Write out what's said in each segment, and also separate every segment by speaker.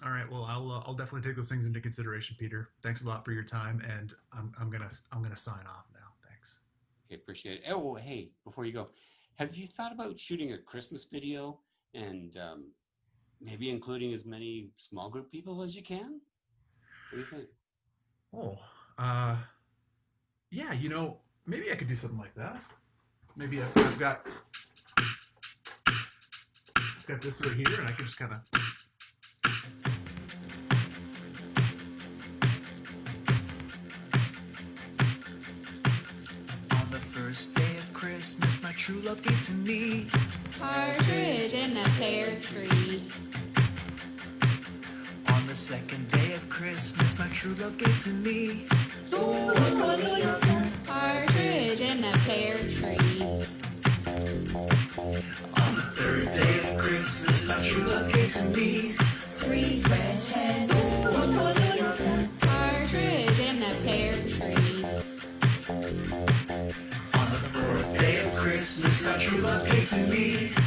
Speaker 1: All right. Well, I'll definitely take those things into consideration, Peter. Thanks a lot for your time, and I'm gonna sign off now. Thanks.
Speaker 2: Okay, appreciate it. Oh, hey, before you go, have you thought about shooting a Christmas video and maybe including as many small group people as you can? What do you think?
Speaker 1: Oh, yeah. Maybe I could do something like that. Maybe I've got this right here, and I can just kind of.
Speaker 3: On the first day of Christmas, my true love gave to me
Speaker 4: partridge in a pear tree.
Speaker 3: On the second day of Christmas, my true love gave to me
Speaker 4: Partridge in a pear tree.
Speaker 3: On the third day of Christmas, my true love gave to me
Speaker 4: 3 fresh hens. Partridge in a pear tree.
Speaker 3: On the fourth day of Christmas, my true love gave to me
Speaker 4: 3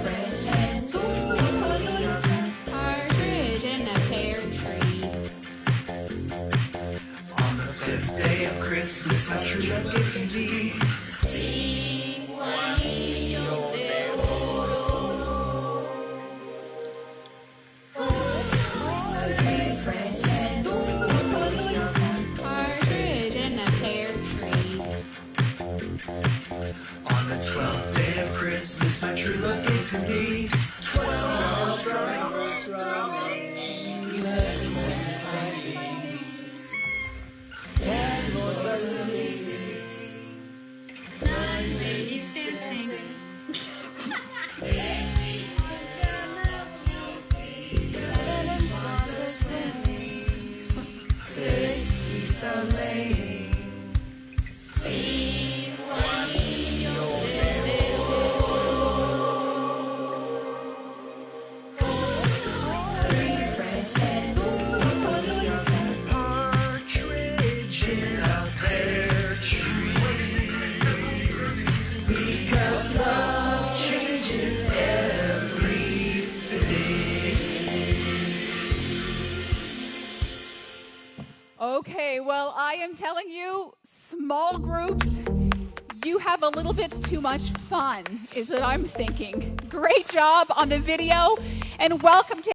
Speaker 4: fresh hens. Partridge in a pear tree.
Speaker 3: On the fifth day of Christmas, my true love gave to me
Speaker 4: Juanillos de oro. 3 fresh hens. Partridge in a pear tree.
Speaker 3: On the 12th day of Christmas, my true love gave to me
Speaker 4: 7 swans are swimming. 6 geese are laying. Juanillos de oro. 3 fresh hens.
Speaker 3: partridge in a pear tree. Because love changes everything.
Speaker 5: Okay, well, I am telling you, small groups, you have a little bit too much fun, is what I'm thinking. Great job on the video, and welcome to